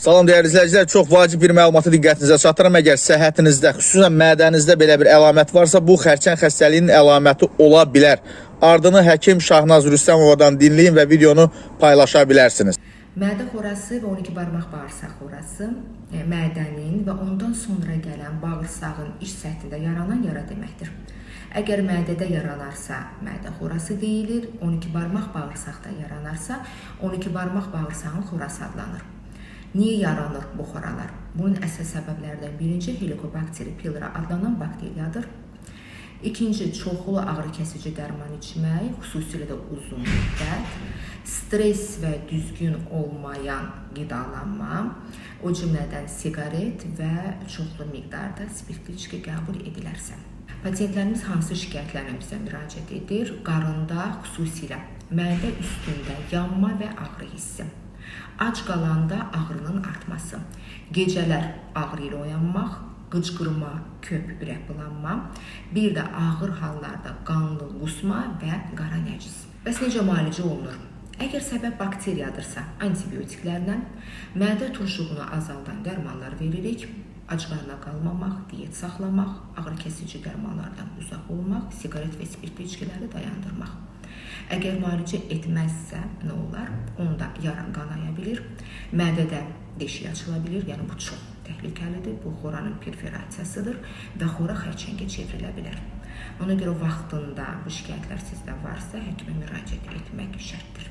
Salam dəyərli izləyicilər, çox vacib bir məlumatı diqqətinizə çatdırıram. Əgər səhhətinizdə, xüsusən mədənizdə belə bir əlamət varsa, bu xərçəng xəstəliyinin əlaməti ola bilər. Ardını həkim Şahnaz Rüstəmovadan dinləyin və videonu paylaşa bilərsiniz. Mədə xorası və 12 barmaq bağırsaq xorası mədənin və ondan sonra gələn bağırsağın iç səthində yaranan yara deməkdir. Əgər mədədə yaranarsa, mədə xorası deyilir, 12 barmaq bağırsaqda yaranarsa, 12 barmaq bağırsağın xorası adlanır. Niyə yaranır bu xoralar? Bunun əsas səbəblərdən birinci Helicobacter pylori adlanan bakteriyadır. İkinci, çoxlu ağrı kəsici dərman içmək, xüsusilə də uzun müddət, stres və düzgün olmayan qidalanma, o cümlədən siqaret və çoxlu miqdarda spirtli içki qəbul edilərsə. Pasientlərimiz hansı şikayətlərlə bizə müraciət edir? Qarında, xüsusilə mədə üstündə yanma və ağrı hissi. Ac qalanda ağrının artması, gecələr ağrı ilə oyanmaq, qıcqırma, köp ürəkbulanma, bir də ağır hallarda qanlı qusma və qara nəcis. Bəs necə müalicə olunur? Əgər səbəb bakteriyadırsa, antibiotiklərlə, mədə turşuğunu azaldan dərmanlar veririk, ac qarnına qalmamaq, diyet saxlamaq, ağrı kəsici dərmanlardan uzaq olmaq, siqaret və spirtli içkiləri dayandırmaq. Əgər müalicə etməzsə nə olar? Onda yara qanaya bilir, mədədə deşik açıla bilir, yəni bu çox təhlükəlidir, bu xoranın perforasiyasıdır və xora xərçəngə çevrilə bilər. Ona görə vaxtında bu şikayətlər sizdə varsa, həkimə müraciət etmək şərtdir.